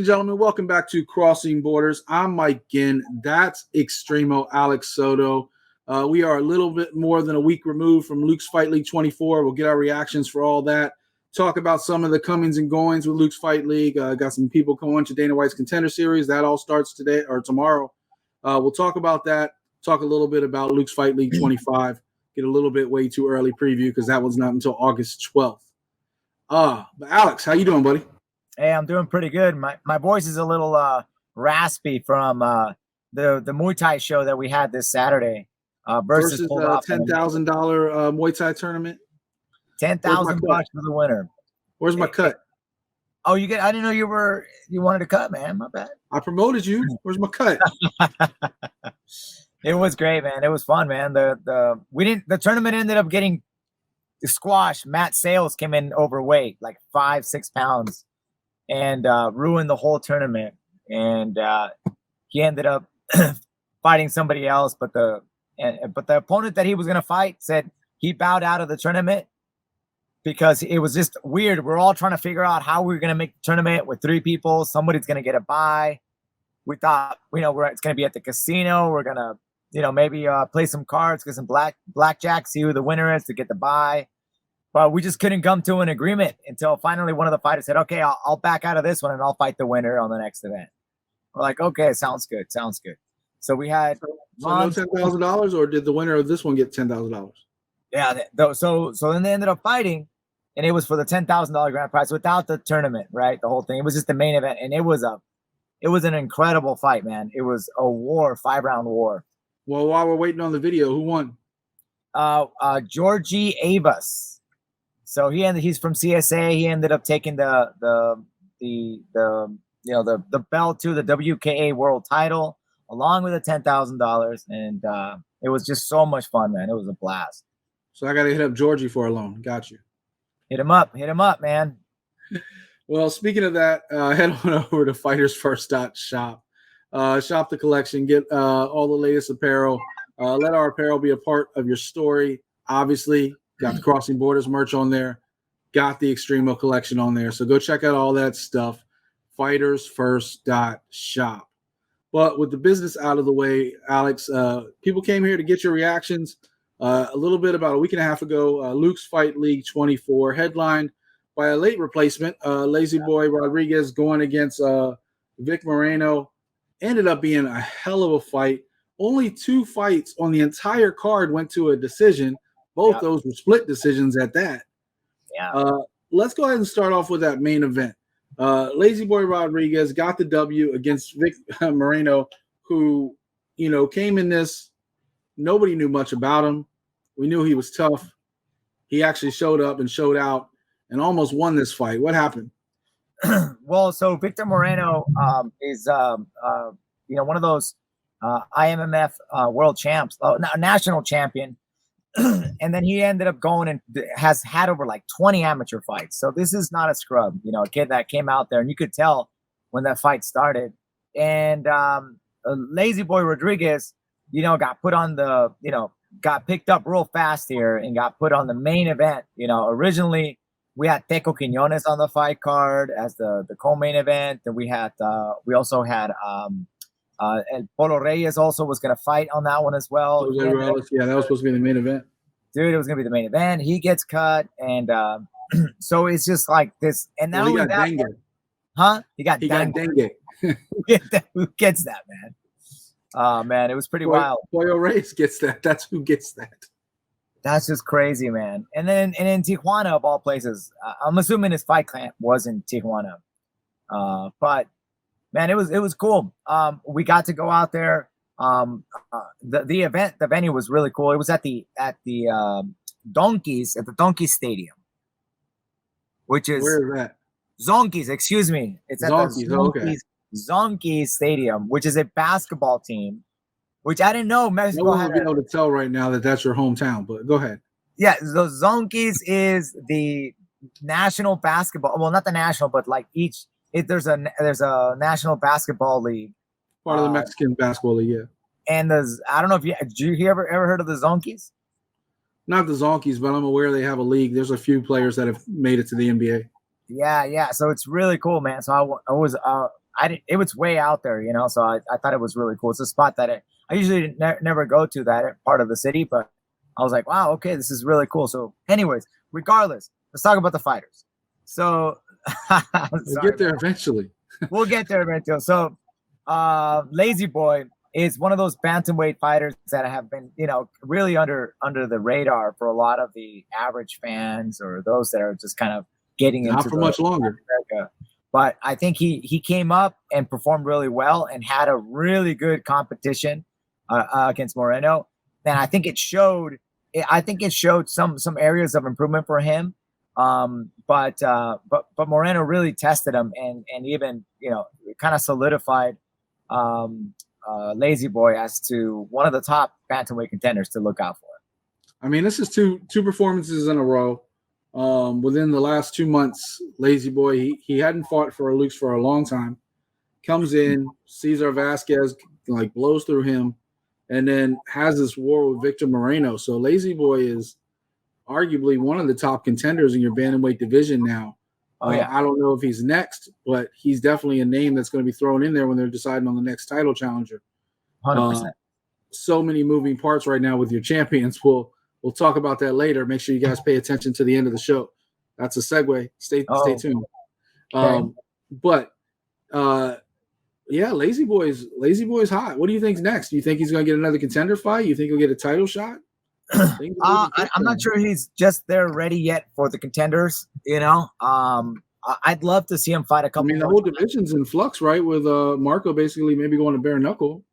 and gentlemen, welcome back to Crossing Borders. I'm Mike Ginn. That's Extremo Alex Soto. We are a little bit more than a week removed from LUX Fight League 24. We'll get our reactions for all that. Talk about some of the comings and goings with LUX Fight League. Got some people going to Dana White's Contender Series. That all starts today or tomorrow. We'll talk about that. Talk a little bit about LUX Fight League 25. Get a little bit way too early preview because that was not until August 12th. But Alex, how you doing, buddy? Hey, I'm doing pretty good. My voice is a little raspy from the Muay Thai show that we had this Saturday versus $10,000 Muay Thai tournament. $10,000 for the winner. Where's my cut? Oh, I didn't know you wanted to cut, man. My bad. I promoted you. Where's my cut? It was great, man. It was fun, man. The tournament ended up getting squashed. Matt Sales came in overweight, like 5-6 pounds, and ruined the whole tournament. And he ended up fighting somebody else, but the opponent that he was gonna fight said he bowed out of the tournament because it was just weird. We're all trying to figure out how we're gonna make the tournament with 3 people. Somebody's gonna get a bye. We thought, it's gonna be at the casino. We're gonna, maybe play some cards, get some blackjack, see who the winner is to get the bye. But we just couldn't come to an agreement until finally one of the fighters said, okay, I'll back out of this one and I'll fight the winner on the next event. We're like, okay, sounds good. So we had no $10,000, or did the winner of this one get $10,000? Yeah. So then they ended up fighting, and it was for the $10,000 grand prize without the tournament, right? The whole thing. It was just the main event, and it was an incredible fight, man. It was a war, 5-round war. Well, while we're waiting on the video, who won? Georgie Avas. So he's from CSA. He ended up taking the belt to the WKA world title along with the $10,000, and it was just so much fun, man. It was a blast. So I got to hit up Georgie for a loan. Got you. Hit him up, man. Well, speaking of that, head on over to FightersFirst.shop. Shop the collection. Get all the latest apparel. Let our apparel be a part of your story. Obviously, got the Crossing Borders merch on there. Got the Extremo collection on there. So go check out all that stuff. FightersFirst.shop. But with the business out of the way, Alex, people came here to get your reactions. A little bit about a week and a half ago, LUX Fight League 24, headlined by a late replacement, Lazy Boy Rodríguez going against Vic Moreno. Ended up being a hell of a fight. Only 2 fights on the entire card went to a decision. Both those were split decisions at that. Yeah. Let's go ahead and start off with that main event. Lazy Boy Rodríguez got the W against Vic Moreno, who, came in this. Nobody knew much about him. We knew he was tough. He actually showed up and showed out and almost won this fight. What happened? Well, so Victor Moreno is one of those IMMF world champs, national champion. And then he ended up going and has had over like 20 amateur fights. So this is not a scrub, a kid that came out there, and you could tell when that fight started. And Lazy Boy Rodríguez, got put on got picked up real fast here and got put on the main event. Originally we had Teco Quiñones on the fight card as the co-main event. And we also had and Polo Reyes also was going to fight on that one as well. Yeah, that was supposed to be the main event. Dude, it was going to be the main event. He gets cut, and so it's just like this. And now he got dengue. Huh? He got dengue. Who gets that, man? Oh, man, it was pretty wild. Pollo Reyes gets that. That's who gets that. That's just crazy, man. And then in Tijuana, of all places, I'm assuming his fight camp was in Tijuana. But man, it was cool. We got to go out there. The venue was really cool. It was at the Donkeys, at the Donkey Stadium, which is where is that? Zonkies, excuse me. It's at Zonkies, the Zonkies Stadium, which is a basketball team, which I didn't know Mexico had. I don't be able to tell right now that that's your hometown, but go ahead. Yeah, the Zonkies is the national basketball. Well, not the national, but like there's a national basketball league. Part of the Mexican basketball league, yeah. And I don't know if you ever heard of the Zonkies? Not the Zonkies, but I'm aware they have a league. There's a few players that have made it to the NBA. Yeah. So it's really cool, man. So I was it was way out there, so I thought it was really cool. It's a spot that I usually never go to, that part of the city, but I was like, wow, okay, this is really cool. So anyways, regardless, let's talk about the fighters. So we'll get there eventually. We'll get there eventually. So Lazy Boy is one of those bantamweight fighters that have been, really under the radar for a lot of the average fans or those that are just kind of getting into not for much longer. America. But I think he came up and performed really well and had a really good competition against Moreno. And I think it showed. I think it showed some areas of improvement for him. But Moreno really tested him and even kind of solidified Lazy Boy as to one of the top bantamweight contenders to look out for. I mean, this is two performances in a row. Within the last 2 months, Lazy Boy, he hadn't fought for LUX for a long time. Comes in, Cesar Vázquez blows through him, and then has this war with Victor Moreno. So Lazy Boy is arguably one of the top contenders in your bantamweight division now. I don't know if he's next, but he's definitely a name that's going to be thrown in there when they're deciding on the next title challenger. 100%. So many moving parts right now with your champions. We'll talk about that later. Make sure you guys pay attention to the end of the show. That's a segue. Stay tuned. Lazy Boy's hot. What do you think's next? Do you think he's going to get another contender fight? You think he'll get a title shot? I'm not sure he's just there ready yet for the contenders. I'd love to see him fight a couple. The whole division's in flux, right? With Marco basically maybe going to bare knuckle.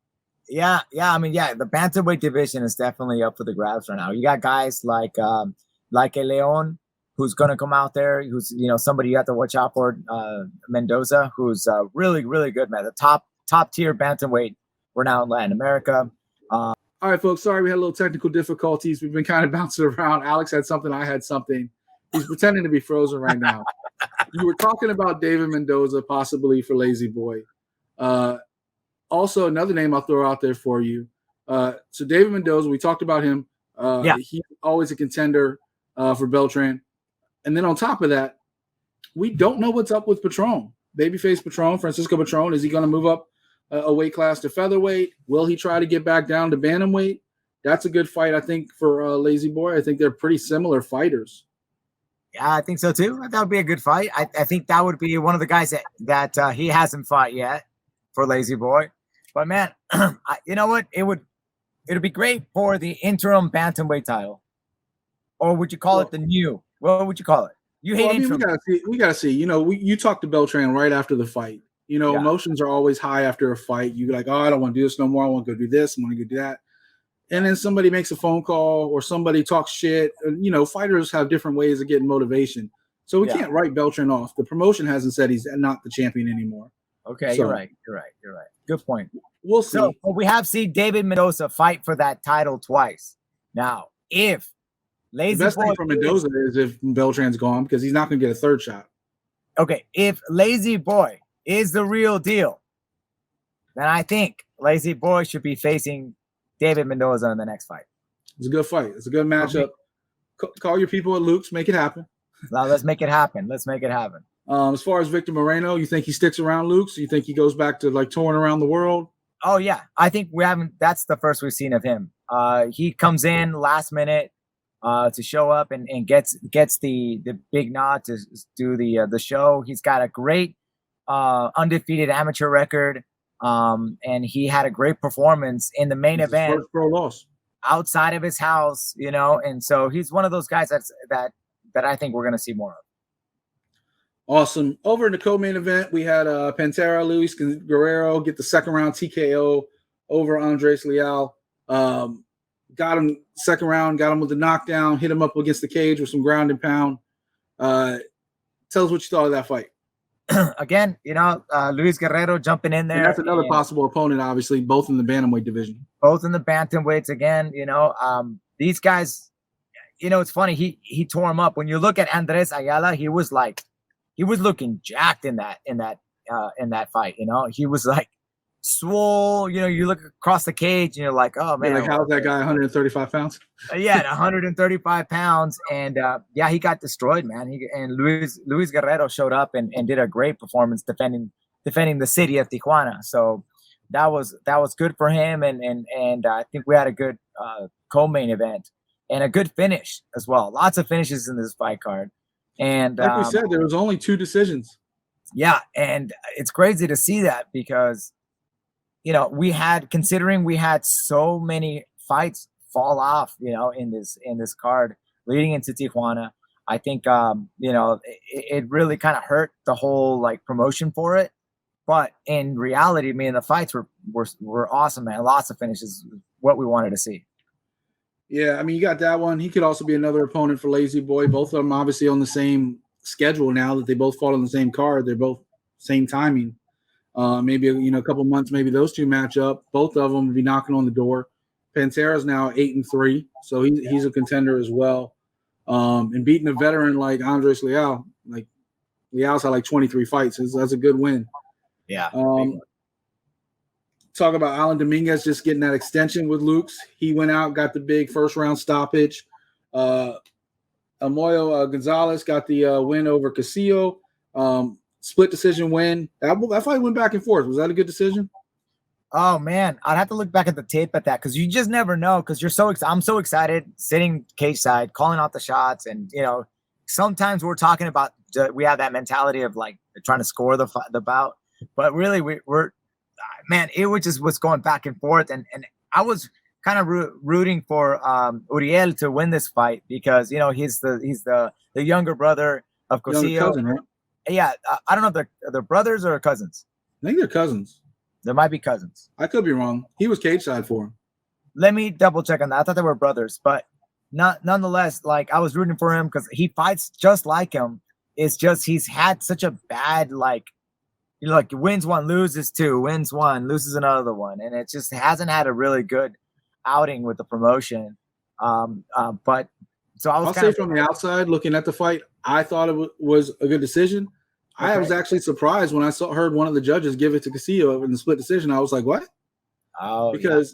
Yeah. The bantamweight division is definitely up for the grabs right now. You got guys like a Leon, who's going to come out there, who's somebody you have to watch out for. Mendoza, who's really, really good, man. The top tier bantamweight we're now in Latin America. All right, folks. Sorry, we had a little technical difficulties. We've been kind of bouncing around. Alex had something. I had something. He's pretending to be frozen right now. You were talking about David Mendoza possibly for Lazy Boy. Also, another name I'll throw out there for you. So David Mendoza, we talked about him. He's always a contender for Beltran. And then on top of that, we don't know what's up with Patron. Babyface Patron, Francisco Patron. Is he going to move up a weight class to featherweight? Will he try to get back down to bantamweight? That's a good fight, I think, for Lazy Boy. I think they're pretty similar fighters. Yeah, I think so too. That would be a good fight. I think that would be one of the guys that he hasn't fought yet for Lazy Boy. But man, you know what? It'd be great for the interim bantamweight title, or would you call it the new? What would you call it? You hate interim. We gotta see. You talked to Beltran right after the fight. Emotions are always high after a fight. You're like, oh, I don't want to do this no more. I want to go do this. I want to go do that. And then somebody makes a phone call or somebody talks shit. Fighters have different ways of getting motivation. So we can't write Beltran off. The promotion hasn't said he's not the champion anymore. Okay, you're right. Good point. We'll see. So we have seen David Mendoza fight for that title twice. Now, if Lazy Boy, the best thing for Mendoza is if Beltran's gone, because he's not going to get a third shot. Okay, if Lazy Boy is the real deal, then I think Lazy Boy should be facing David Mendoza in the next fight. It's a good fight. It's a good matchup. Call your people at LUX. Make it happen. Now let's make it happen. As far as Victor Moreno, you think he sticks around LUX? You think he goes back to touring around the world? Oh yeah, I think we haven't. That's the first we've seen of him. He comes in last minute to show up and gets the big nod to do the show. He's got a great undefeated amateur record, and he had a great performance in the main event. First pro loss outside of his house, and so he's one of those guys that I think we're going to see more of. Awesome. Over in the co-main event, we had Pantera Guerrero get the second round TKO over Andrés Leal. Got him second round, got him with the knockdown, hit him up against the cage with some ground and pound. Tell us what you thought of that fight. Again, Luis Guerrero jumping in there. And that's another possible opponent, obviously, both in the bantamweight division. Both in the bantamweights again. These guys, it's funny. He tore him up. When you look at Andrés Ayala, he was looking jacked in that fight. He was like swole. You look across the cage and you're like, oh man, how's that guy 135 pounds? 135 pounds, and he got destroyed, man. And Luis Guerrero showed up and did a great performance defending defending the city of Tijuana. So that was good for him, and I think we had a good co-main event and a good finish as well. Lots of finishes in this fight card, and like we said, there was only 2 decisions. Yeah, and it's crazy to see that because we had so many fights fall off, in this card leading into Tijuana. I think it really kind of hurt the whole like promotion for it. But in reality, the fights were awesome, man. Lots of finishes, what we wanted to see. Yeah, you got that one. He could also be another opponent for Lazy Boy. Both of them obviously on the same schedule now that they both fought on the same card. They're both same timing. Maybe a couple months, maybe those 2 match up. Both of them will be knocking on the door. Pantera's now 8-3, so he's a contender as well. And beating a veteran like Andres Leal, like Leal's had like 23 fights. That's a good win. Yeah. Talk about Alan Domínguez just getting that extension with Lux. He went out, got the big first round stoppage. González got the win over Cossio. Split decision win. That fight went back and forth. Was that a good decision? Oh man, I'd have to look back at the tape at that because you just never know. Because I'm so excited sitting cage side, calling out the shots, and sometimes we're talking about we have that mentality of like trying to score the bout, but really we're it was going back and forth, and I was kind of rooting for Uriel to win this fight because he's the younger brother of Cossio. Cousin, right? Yeah, I don't know if they're brothers or cousins. I think they're cousins. There might be cousins. I could be wrong. He was cage side for him. Let me double check on that. I thought they were brothers, but nonetheless, like I was rooting for him because he fights just like him. It's just he's had such a bad wins 1, loses 2, wins 1, loses another one, and it just hasn't had a really good outing with the promotion. But so I'll say from the outside looking at the fight, I thought it was a good decision. Okay. I was actually surprised when I heard one of the judges give it to Cossio in the split decision. I was like, what? Oh, because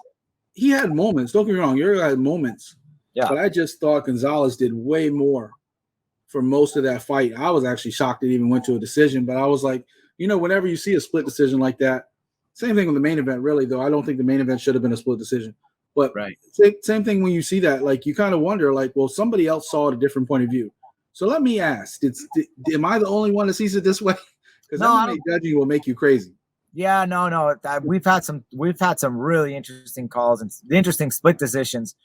he had moments. Don't get me wrong. Uriel had moments. Yeah. But I just thought González did way more for most of that fight. I was actually shocked it even went to a decision. But I was like, whenever you see a split decision like that, same thing with the main event, really, though. I don't think the main event should have been a split decision. But right. Same thing when you see that. Like, you kind of wonder, like, well, somebody else saw it a different point of view. So let me ask, am I the only one that sees it this way? Because MMA judging will make you crazy. Yeah, no. We've had some really interesting calls and interesting split decisions.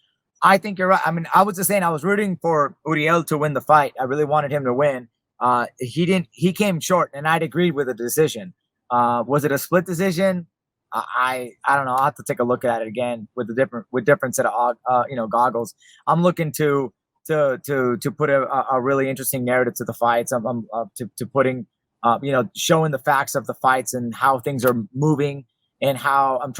I think you're right. I was just saying I was rooting for Uriel to win the fight. I really wanted him to win. He didn't. He came short, and I'd agreed with the decision. Was it a split decision? I don't know. I'll have to take a look at it again with different set of goggles. I'm looking to put a really interesting narrative to the fights. I'm to putting showing the facts of the fights and how things are moving and how I'm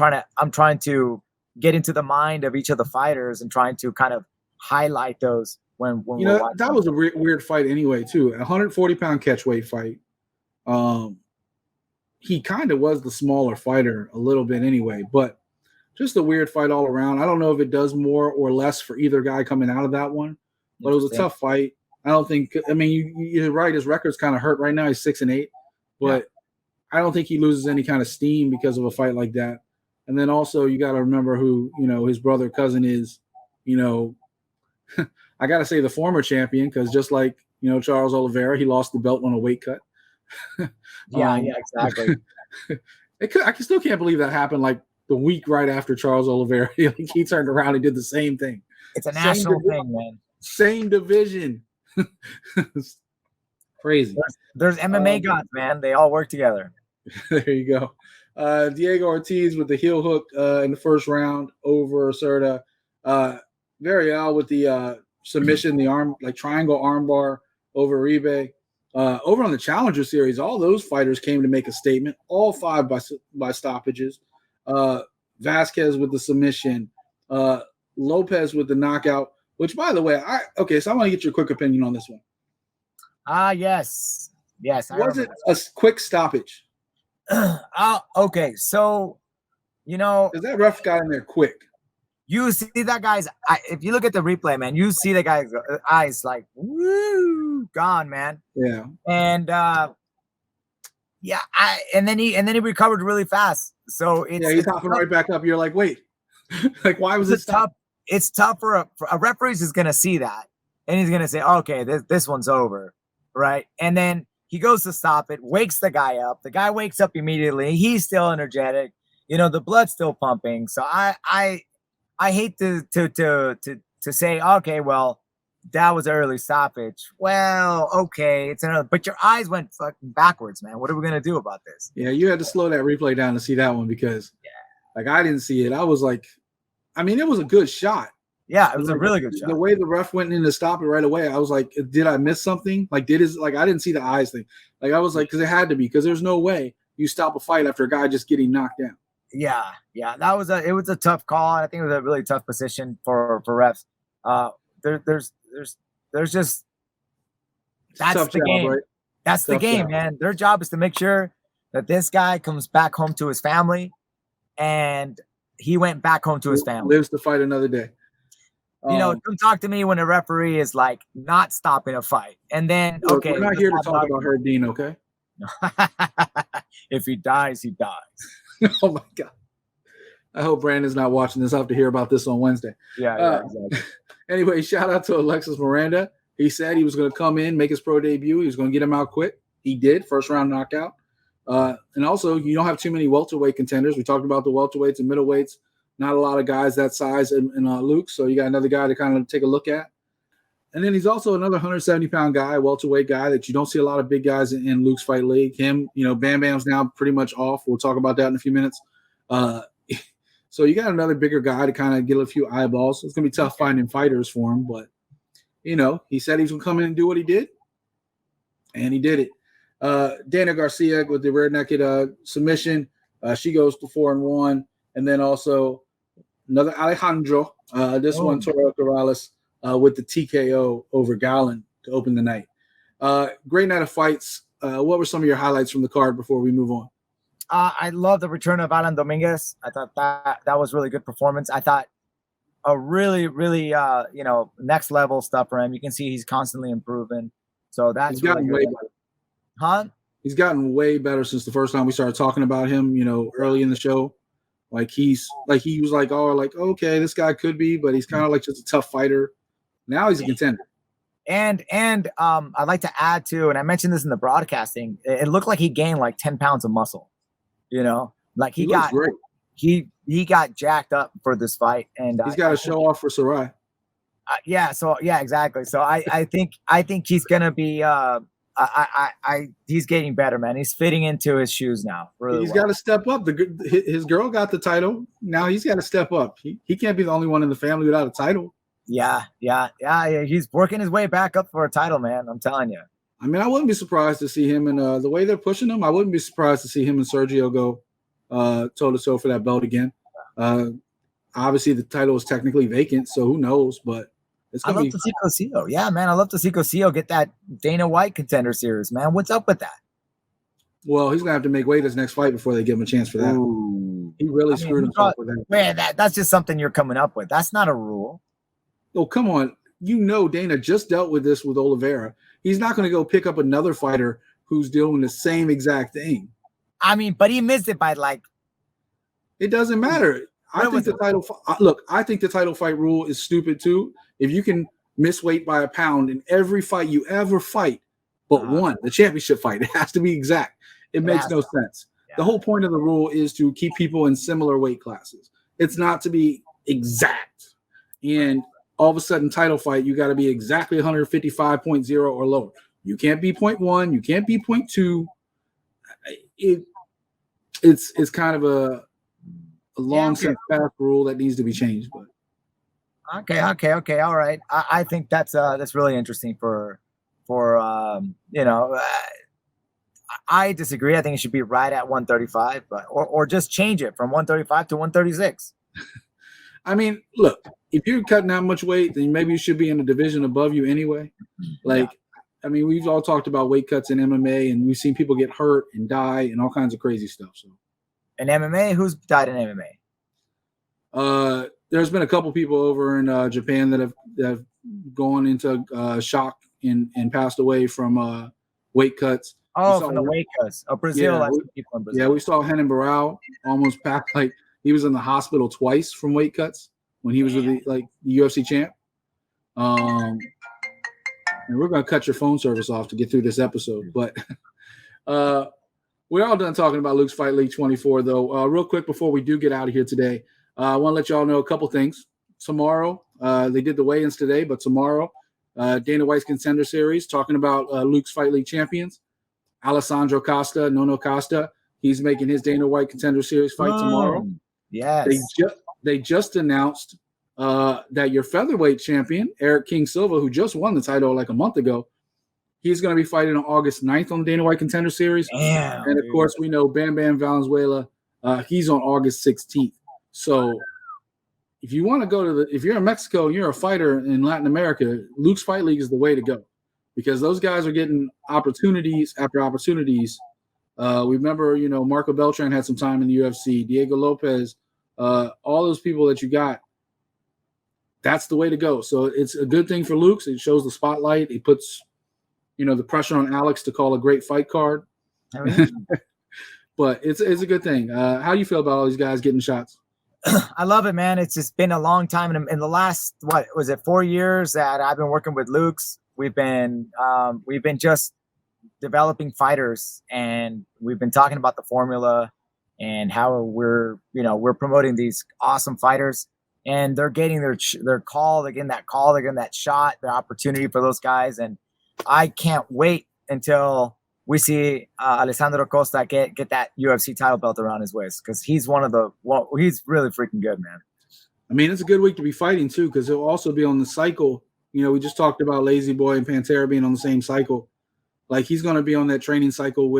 trying to get into the mind of each of the fighters and trying to kind of highlight those when that was a weird fight anyway too. 140-pound catchweight fight. He kind of was the smaller fighter a little bit anyway, but just a weird fight all around. I don't know if it does more or less for either guy coming out of that one, but it was a tough fight. I don't think. You're right. His record's kind of hurt right now. He's 6-8, but I don't think he loses any kind of steam because of a fight like that. And then also you got to remember who his brother cousin is. I got to say the former champion because just like Charles Oliveira, he lost the belt on a weight cut. Yeah, exactly. I still can't believe that happened. Like the week right after Charles Oliveira, he turned around and did the same thing. It's a national thing, man. Same division. Crazy. There's MMA gods, man. They all work together. There you go. Diego Ortiz with the heel hook in the first round over Cerda. Villarreal with the submission, the arm, like triangle armbar over Uribe. Over on the Challenger Series, all those fighters came to make a statement. All 5 by stoppages. Vázquez with the submission. Lopez with the knockout. Which, by the way, so I want to get your quick opinion on this one. Yes. Was it a quick stoppage? Okay. So, because that ref got in there quick. You see that guy's. If you look at the replay, man, you see the guy's eyes like woo gone, man. Yeah. And Yeah, and then he recovered really fast. So he's hopping right back up. You're like, wait, like why was it tough? It's tough for a referee is going to see that, and he's going to say, okay, this one's over, right? And then he goes to stop it, wakes the guy up. The guy wakes up immediately. He's still energetic. The blood's still pumping. So I hate to say, okay, well, that was an early stoppage. Well, okay, it's another. But your eyes went fucking backwards, man. What are we gonna do about this? Yeah, you had to slow that replay down to see that one because, like, I didn't see it. I was like, I mean, it was a good shot. Yeah, it was a really good shot. The way the ref went in to stop it right away, I was like, did I miss something? Like, I didn't see the eyes thing. Like, I was like, because it had to be, because there's no way you stop a fight after a guy just getting knocked down. Yeah, it was a tough call. I think it was a really tough position for refs. There's just that's the game. Right? That's the game, man. Their job is to make sure that this guy comes back home to his family, and he went back home to his family. Lives to fight another day. Don't talk to me when a referee is like not stopping a fight, and then okay, we're not here to talk about Herdine, okay? If he dies, he dies. Oh my god! I hope Brandon's not watching this. I have to hear about this on Wednesday. Yeah, exactly. Anyway, shout out to Alexis Miranda. He said he was going to come in, make his pro debut. He was going to get him out quick. He did, first round knockout. And also, you don't have too many welterweight contenders. We talked about the welterweights and middleweights. Not a lot of guys that size in LUX, so you got another guy to kind of take a look at. And then he's also another 170-pound guy, welterweight guy that you don't see a lot of big guys in LUX Fight League. Him, Bam Bam's now pretty much off. We'll talk about that in a few minutes. So you got another bigger guy to kind of get a few eyeballs. It's going to be tough finding fighters for him, but, he said he was going to come in and do what he did, and he did it. Dana Garcia with the rear naked submission. She goes to 4-1. And then also another Alejandro, one Toro Corrales with the TKO over Gallon to open the night. Great night of fights. What were some of your highlights from the card before we move on? I love the return of Alan Domínguez. I thought that was really good performance. I thought a really, really, next level stuff for him. You can see he's constantly improving. So that's really good. Huh? He's gotten way better since the first time we started talking about him, early in the show. Like he was like, okay, this guy could be, but he's kind of like just a tough fighter. Now he's a contender. And I'd like to add too, and I mentioned this in the broadcasting, it looked like he gained like 10 pounds of muscle. Like he got great. He got jacked up for this fight, and he's got to show off for Sarai. Exactly. So I think he's gonna be. He's getting better, man. He's fitting into his shoes now. He's got to step up. His girl got the title. Now he's got to step up. He can't be the only one in the family without a title. Yeah. He's working his way back up for a title, man. I'm telling you. I mean, I wouldn't be surprised to see him the way they're pushing him. I wouldn't be surprised to see him and Sergio go toe-to-toe for that belt again. Obviously, the title is technically vacant, so who knows? But I love to see Cossio. Yeah, man, I love to see Cossio get that Dana White Contender Series, man. What's up with that? Well, he's gonna have to make weight his next fight before they give him a chance for that. Ooh. He really screwed himself with that. Man, that's just something you're coming up with. That's not a rule. Oh, come on. Dana just dealt with this with Oliveira. He's not going to go pick up another fighter who's doing the same exact thing. I mean, but he missed it by like. It doesn't matter. I think the title fight rule is stupid too. If you can miss weight by a pound in every fight you ever fight, but one, the championship fight, it has to be exact. It makes no sense. Yeah. The whole point of the rule is to keep people in similar weight classes. It's not to be exact. And all of a sudden, title fight, you got to be exactly 155.0 or lower. You can't be 0.1. You can't be 0.2. It's kind of a long since past rule that needs to be changed. But okay, all right. I think that's really interesting for I disagree. I think it should be right at 135, but or just change it from 135 to 136. I mean, look, if you're cutting that much weight, then maybe you should be in a division above you anyway. I mean, we've all talked about weight cuts in MMA, and we've seen people get hurt and die and all kinds of crazy stuff. So, in MMA, who's died in MMA? There's been a couple people over in Japan that have gone into shock and passed away from weight cuts. Oh, from the Wacas of Brazil. Yeah, People in Brazil. Yeah, we saw Renan Barão almost packed. Like he was in the hospital twice from weight cuts when he was with the UFC champ. And we're gonna cut your phone service off to get through this episode, but we're all done talking about LUX Fight League 24, though. Real quick before we do get out of here today, I want to let y'all know a couple things. Tomorrow, they did the weigh-ins today, but tomorrow, Dana White's Contender Series, talking about LUX Fight League champions, Alessandro Costa, Nono Costa. He's making his Dana White Contender Series fight tomorrow. Yes. They just announced that your featherweight champion, Eric King Silva, who just won the title like a month ago, he's going to be fighting on August 9th on the Dana White Contender Series. Damn, and, of course, we know Bam Bam Valenzuela, he's on August 16th. So if you want to go to if you're in Mexico and you're a fighter in Latin America, LUX Fight League is the way to go because those guys are getting opportunities after opportunities. We remember, Marco Beltran had some time in the UFC, Diego Lopez, all those people that you got. That's the way to go. So it's a good thing for LUX. It shows the spotlight. It puts, the pressure on Alex to call a great fight card. But it's a good thing. How do you feel about all these guys getting shots? I love it, man. It's just been a long time. In the last, 4 years that I've been working with LUX, we've been just developing fighters, and we've been talking about the formula and how we're promoting these awesome fighters, and they're getting their call, they're getting that call, they're getting that shot, the opportunity for those guys. And I can't wait until we see Alessandro Costa get that UFC title belt around his waist, because he's he's really freaking good, man. I mean, it's a good week to be fighting too, because he'll also be on the cycle. We just talked about Lazy Boy and Pantera being on the same cycle. Like he's going to be on that training cycle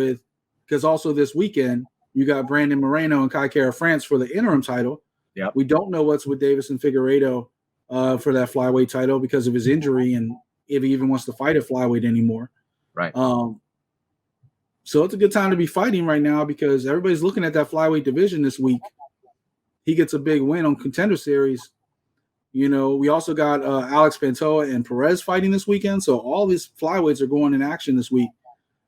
because also this weekend you got Brandon Moreno and Kai Kara France for the interim title. Yeah, we don't know what's with Davison Figueiredo for that flyweight title because of his injury and if he even wants to fight at flyweight anymore. Right. So it's a good time to be fighting right now because everybody's looking at that flyweight division this week. He gets a big win on Contender Series. We also got Alex Pantoja and Perez fighting this weekend. So all these flyweights are going in action this week.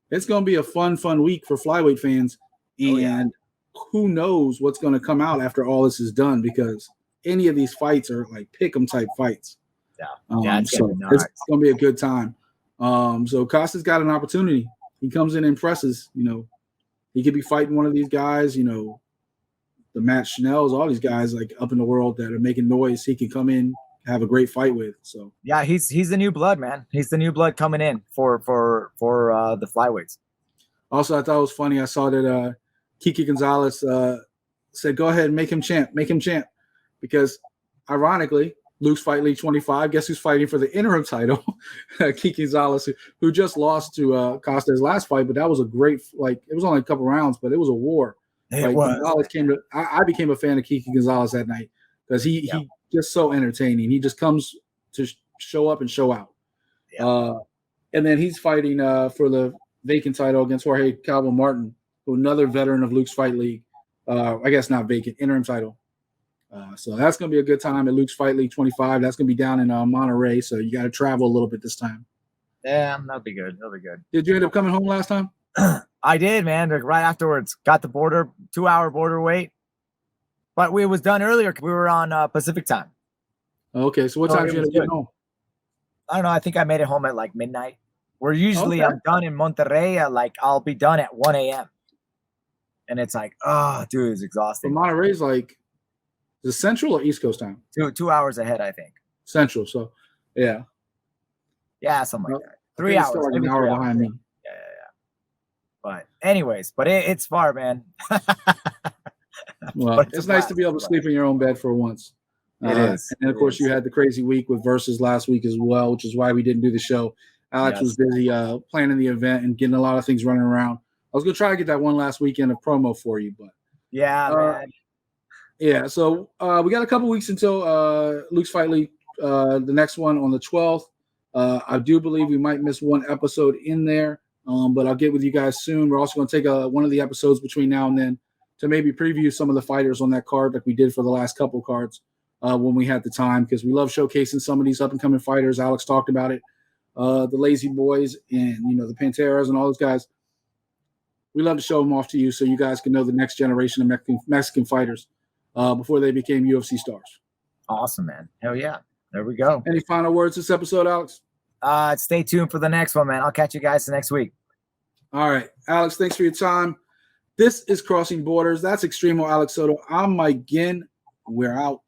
It's going to be a fun week for flyweight fans. And who knows what's going to come out after all this is done, because any of these fights are like pick'em type fights. Yeah. It's going to be a good time. So Costa's got an opportunity. He comes in and impresses. He could be fighting one of these guys, the Matt Schnells, all these guys like up in the world that are making noise. He can come in, have a great fight with. So yeah, he's the new blood, man. He's the new blood coming in for the flyweights. Also, I thought it was funny. I saw that Kiki Gonzalez said, "Go ahead and make him champ, because ironically, LUX Fight League 25. Guess who's fighting for the interim title? Kiki Gonzalez, who just lost to Costa's last fight, but that was a great it was only a couple rounds, but it was a war. Gonzalez I became a fan of Kiki Gonzalez that night because he just so entertaining. He just comes to show up and show out. Yeah. And then he's fighting for the vacant title against Jorge Calvo Martin, another veteran of LUX Fight League. I guess not vacant, interim title. So that's going to be a good time at LUX Fight League 25. That's going to be down in Monterey, so you got to travel a little bit this time. Yeah, that'll be good. Did you end up coming home last time? I did, man. Right afterwards, got the 2-hour border wait, but it was done earlier. We were on Pacific time. Okay, so what time did you end up getting home? I don't know. I think I made it home at like midnight. Where usually I'm done in Monterrey at I'll be done at 1 a.m. And it's like, oh, dude, it's exhausting. But Monterey's like, is it Central or East Coast time? 2 hours ahead, I think. Central, so yeah, something like that. 3 hours, like an hour behind me. Yeah. But anyways, it's far, man. Well, it's nice to be able to sleep in your own bed for once. It is. And of course, you had the crazy week with Versus last week as well, which is why we didn't do the show. Alex was busy planning the event and getting a lot of things running around. I was going to try to get that one last weekend of promo for you, but man. Yeah, so we got a couple weeks until LUX Fight League, the next one on the 12th. I do believe we might miss one episode in there, but I'll get with you guys soon. We're also going to take one of the episodes between now and then to maybe preview some of the fighters on that card like we did for the last couple cards when we had the time, because we love showcasing some of these up-and-coming fighters. Alex talked about it, the Lazy Boys and, the Panteras and all those guys. We love to show them off to you so you guys can know the next generation of Mexican fighters before they became UFC stars. Awesome, man. Hell yeah. There we go. Any final words this episode, Alex? Stay tuned for the next one, man. I'll catch you guys the next week. All right. Alex, thanks for your time. This is Crossing Borders. That's Extremo Alex Soto. I'm Mike Ginn. We're out.